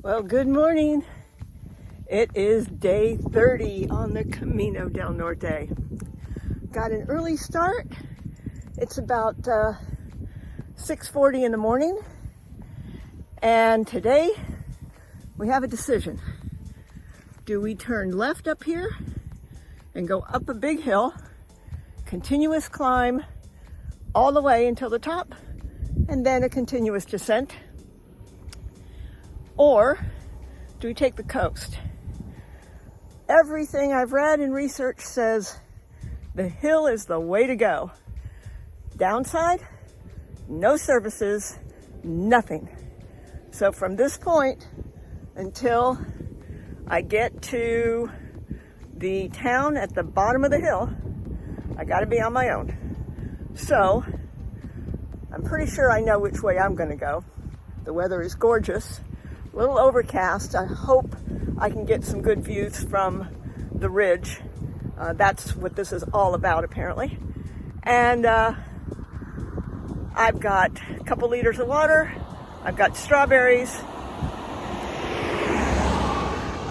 Well, good morning. It is day 30 on the Camino del Norte. Got an early start. It's about 6:40 in the morning. And today we have a decision. Do we turn left up here and go up a big hill, continuous climb all the way until the top, and then a continuous descent? Or do we take the coast? Everything I've read and research says the hill is the way to go. Downside, no services, nothing. So from this point until I get to the town at the bottom of the hill, I gotta be on my own. So I'm pretty sure I know which way I'm gonna go. The weather is gorgeous. A little overcast. I hope I can get some good views from the ridge. That's what this is all about, apparently. And I've got a couple liters of water. I've got strawberries.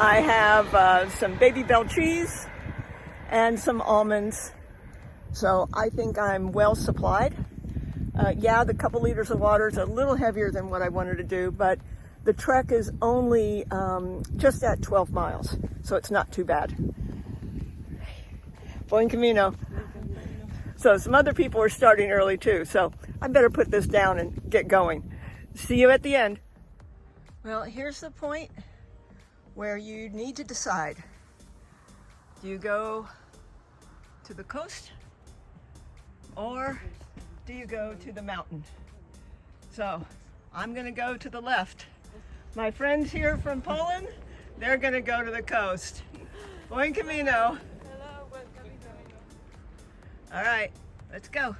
I have some Baby Bell cheese and some almonds. So I think I'm well supplied. Yeah, the couple liters of water is a little heavier than what I wanted to do, but the trek is only just at 12 miles, so it's not too bad. Buen Camino. So some other people are starting early too, so I better put this down and get going. See you at the end. Well, here's the point where you need to decide. Do you go to the coast or do you go to the mountain? So I'm gonna go to the left. My friends here from Poland, they're gonna go to the coast. Buen Camino. Hello, buen camino. All right, let's go.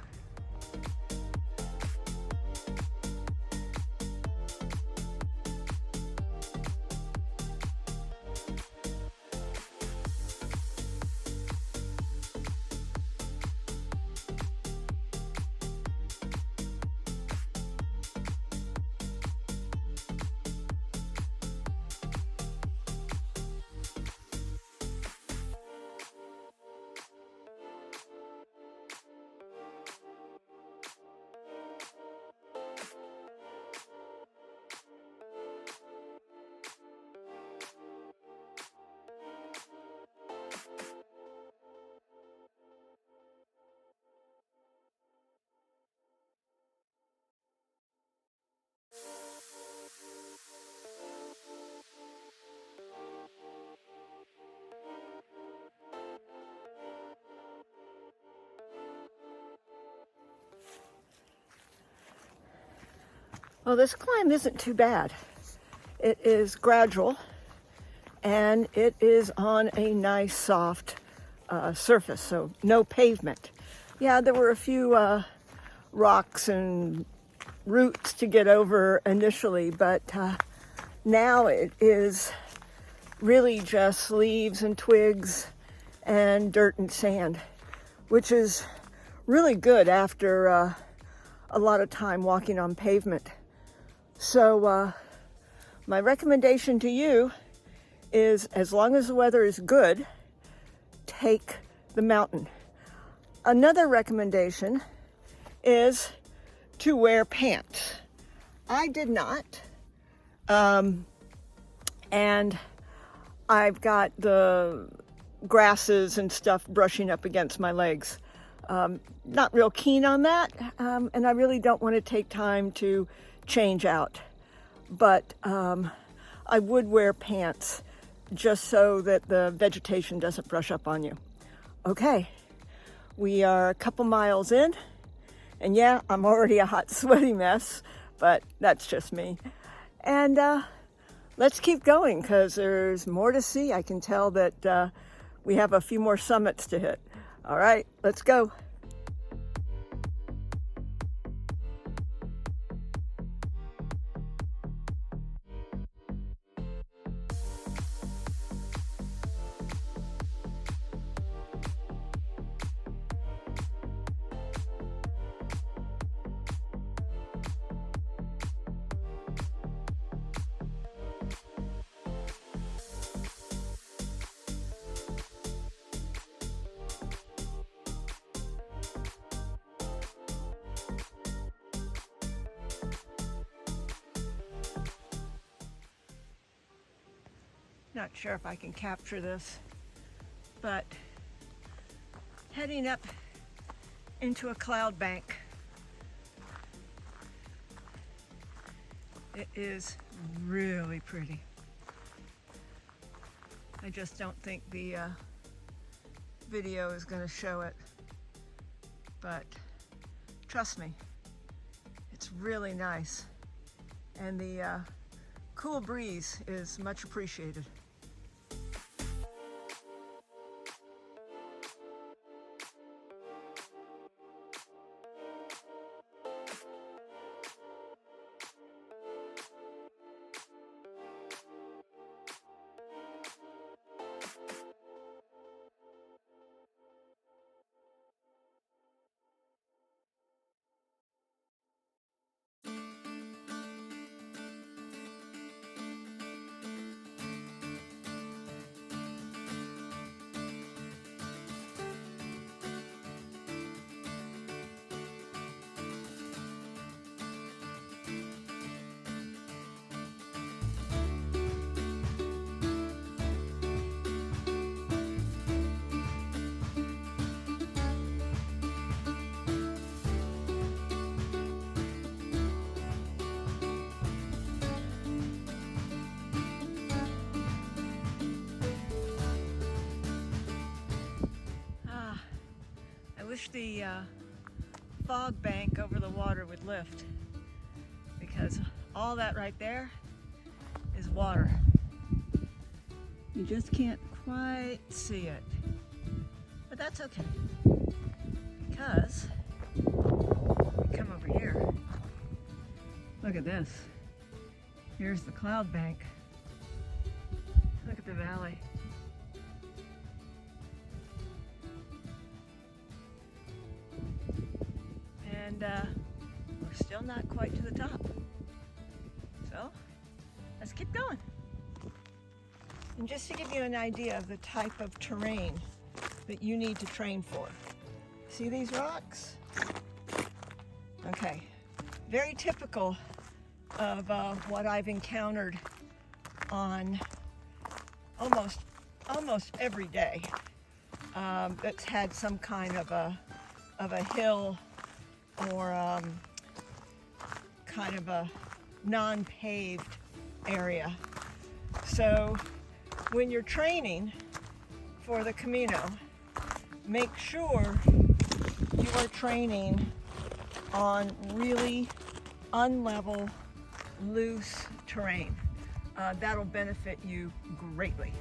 Well, this climb isn't too bad. It is gradual and it is on a nice soft surface, so no pavement. Yeah, there were a few rocks and roots to get over initially, but now it is really just leaves and twigs and dirt and sand, which is really good after a lot of time walking on pavement. So my recommendation to you is, as long as the weather is good, take the mountain. Another recommendation is to wear pants. I did not. And I've got the grasses and stuff brushing up against my legs. Not real keen on that. And I really don't want to take time to change out. But I would wear pants just so that the vegetation doesn't brush up on you. Okay, we are a couple miles in, and yeah, I'm already a hot, sweaty mess, but that's just me. And let's keep going because there's more to see. I can tell that we have a few more summits to hit. All right, let's go. Not sure if I can capture this, but heading up into a cloud bank. It is really pretty. I just don't think the video is going to show it, but trust me, it's really nice, and the cool breeze is much appreciated. I wish the fog bank over the water would lift, because all that right there is water. You just can't quite see it, but that's okay, because we come over here. Look at this. Here's the cloud bank. Look at the valley. And we're still not quite to the top. So let's keep going. And just to give you an idea of the type of terrain that you need to train for. See these rocks? Okay, very typical of what I've encountered on almost every day that's had some kind of a hill or kind of a non-paved area. So when you're training for the Camino, make sure you are training on really unlevel, loose terrain. That'll benefit you greatly.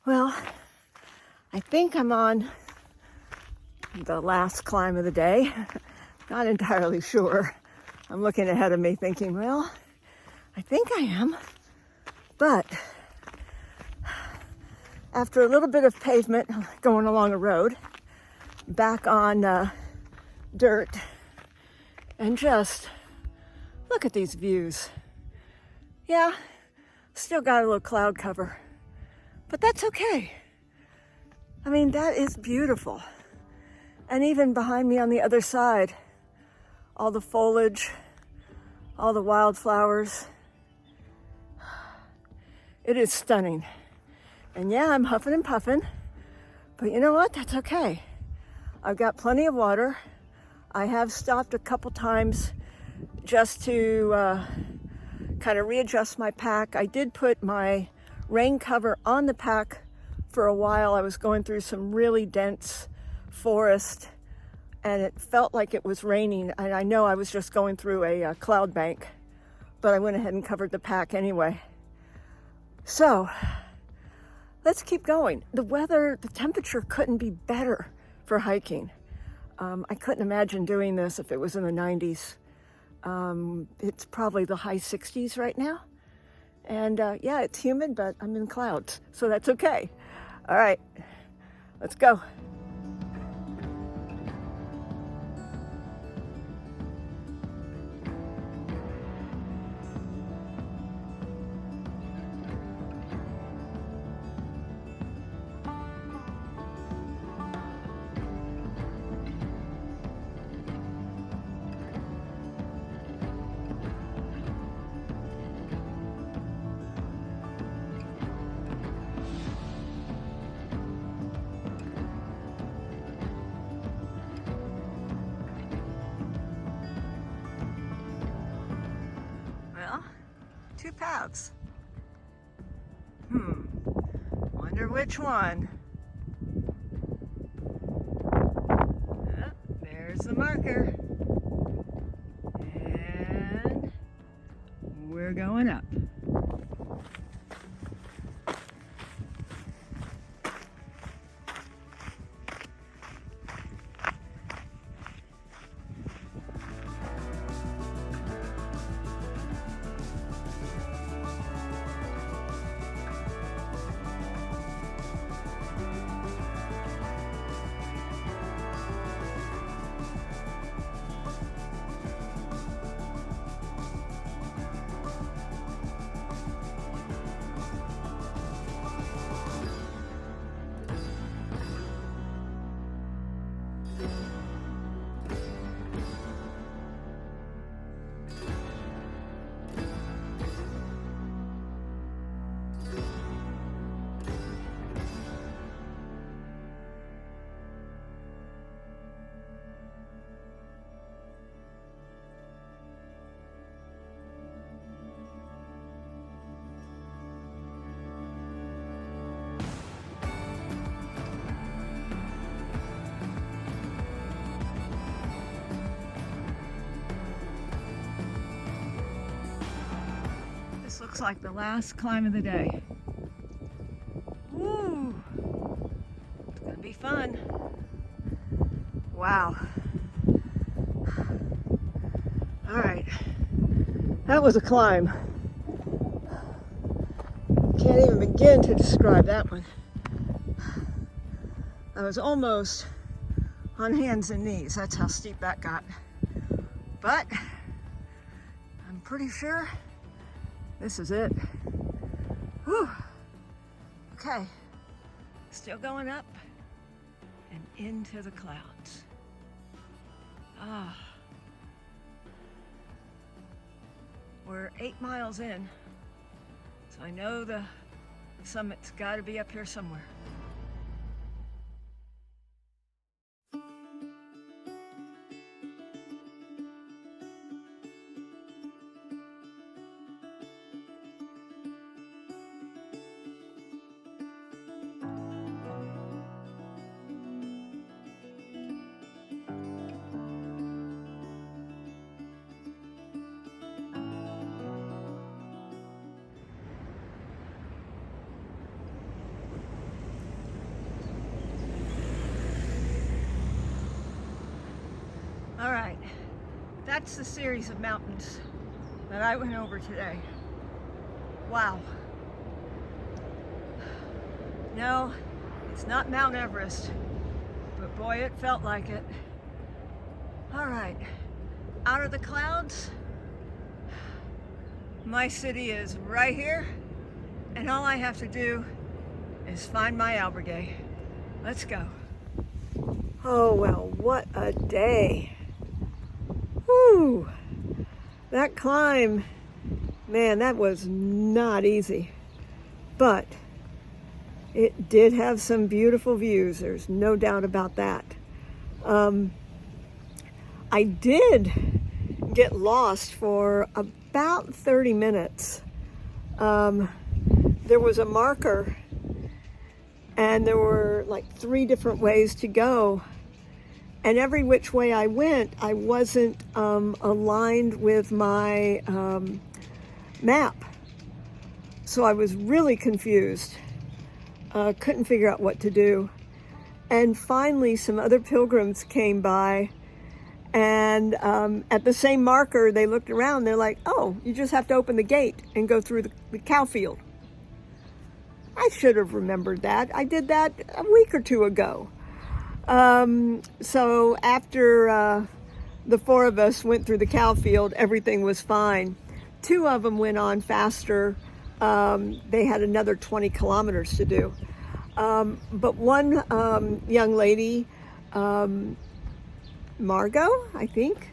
Well, I think I'm on the last climb of the day. Not entirely sure. I'm looking ahead of me thinking, well, I think I am. But after a little bit of pavement going along a road, back on dirt, and just look at these views. Yeah, still got a little cloud cover, but that's okay. I mean, that is beautiful. And even behind me on the other side, all the foliage, all the wildflowers. It is stunning. And yeah, I'm huffing and puffing, but you know what? That's okay. I've got plenty of water. I have stopped a couple times just to kind of readjust my pack. I did put my rain cover on the pack for a while. I was going through some really dense forest and it felt like it was raining. And I know I was just going through a cloud bank, but I went ahead and covered the pack anyway. So let's keep going. The weather, the temperature couldn't be better for hiking. I couldn't imagine doing this if it was in the 90s. It's probably the high 60s right now. And yeah, it's humid, but I'm in clouds, so that's okay. All right, let's go. Well, two paths. Wonder which one. There's the marker. And we're going up. This looks like the last climb of the day. Woo! It's gonna be fun. Wow. All right, that was a climb. Can't even begin to describe that one. I was almost on hands and knees. That's how steep that got. But I'm pretty sure this is it. Whew. Okay, still going up and into the clouds. Ah. We're 8 miles in, so I know the summit's got to be up here somewhere. that's the series of mountains that I went over today. Wow. No, it's not Mount Everest, but boy, it felt like it. All right, out of the clouds, my city is right here, and all I have to do is find my albergue. Let's go. Oh, well, what a day. Whew. That climb, man, that was not easy. But it did have some beautiful views. There's no doubt about that. I did get lost for about 30 minutes. There was a marker and there were like 3 different ways to go. And every which way I went, I wasn't aligned with my map. So I was really confused. Couldn't figure out what to do. And finally, some other pilgrims came by, and at the same marker, they looked around. They're like, oh, you just have to open the gate and go through the cow field. I should have remembered that. I did that a week or 2 ago. So after the 4 of us went through the cow field, everything was fine. 2 of them went on faster. They had another 20 kilometers to do. But one young lady, Margot, I think,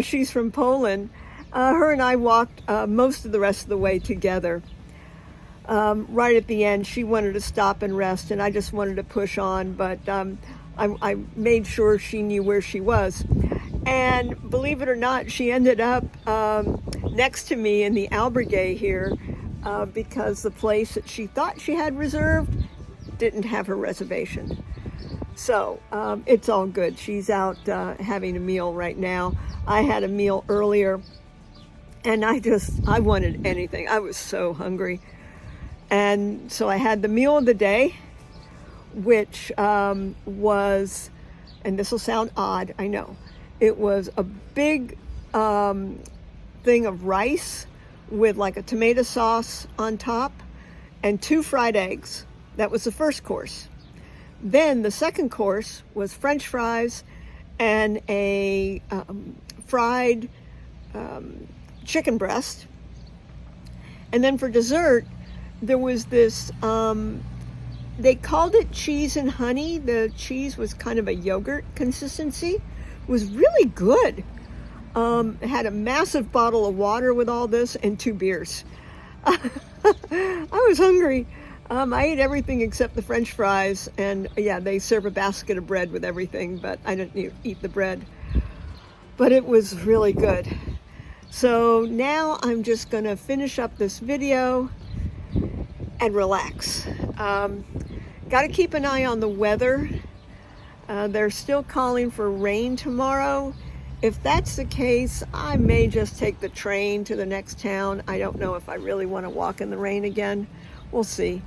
she's from Poland. Her and I walked most of the rest of the way together. Right at the end, she wanted to stop and rest, and I just wanted to push on, but I made sure she knew where she was. And believe it or not, she ended up next to me in the albergue here because the place that she thought she had reserved didn't have her reservation. So it's all good. She's out having a meal right now. I had a meal earlier, and I wanted anything. I was so hungry. And so I had the meal of the day, which was, and this will sound odd, I know, it was a big thing of rice with like a tomato sauce on top and 2 fried eggs. That was the first course. Then the second course was French fries and a fried chicken breast. And then for dessert, there was this, they called it cheese and honey. The cheese was kind of a yogurt consistency. It was really good. It had a massive bottle of water with all this and 2 beers. I was hungry. I ate everything except the French fries, and yeah, they serve a basket of bread with everything, but I didn't eat the bread. But it was really good. So now I'm just gonna finish up this video and relax. Got to keep an eye on the weather. They're still calling for rain tomorrow. If that's the case, I may just take the train to the next town. I don't know if I really want to walk in the rain again. We'll see.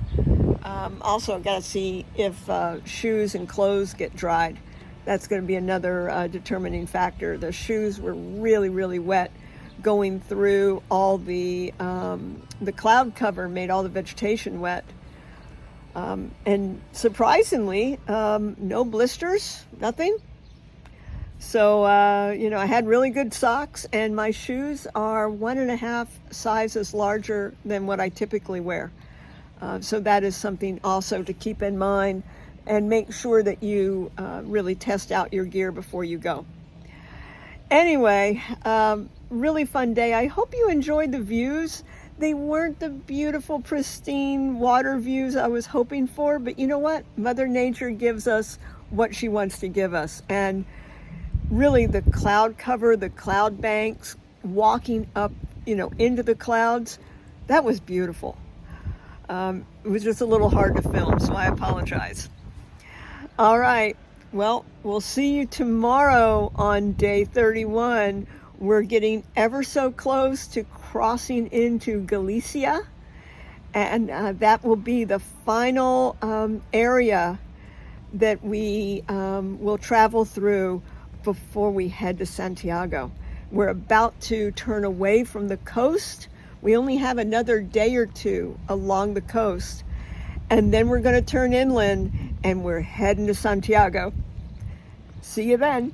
Also, I've got to see if shoes and clothes get dried. That's going to be another determining factor. The shoes were really, really wet going through all the cloud cover, made all the vegetation wet. And surprisingly, no blisters, nothing. So, I had really good socks, and my shoes are 1.5 sizes larger than what I typically wear. So that is something also to keep in mind, and make sure that you really test out your gear before you go. Anyway, really fun day. I hope you enjoyed the views. They weren't the beautiful, pristine water views I was hoping for, but you know what? Mother Nature gives us what she wants to give us. And really the cloud cover, the cloud banks, walking up, into the clouds, that was beautiful. It was just a little hard to film, so I apologize. All right. Well, we'll see you tomorrow on day 31. We're getting ever so close to crossing into Galicia, and that will be the final area that we will travel through before we head to Santiago. We're about to turn away from the coast. We only have another day or two along the coast, and then we're going to turn inland and we're heading to Santiago. See you then.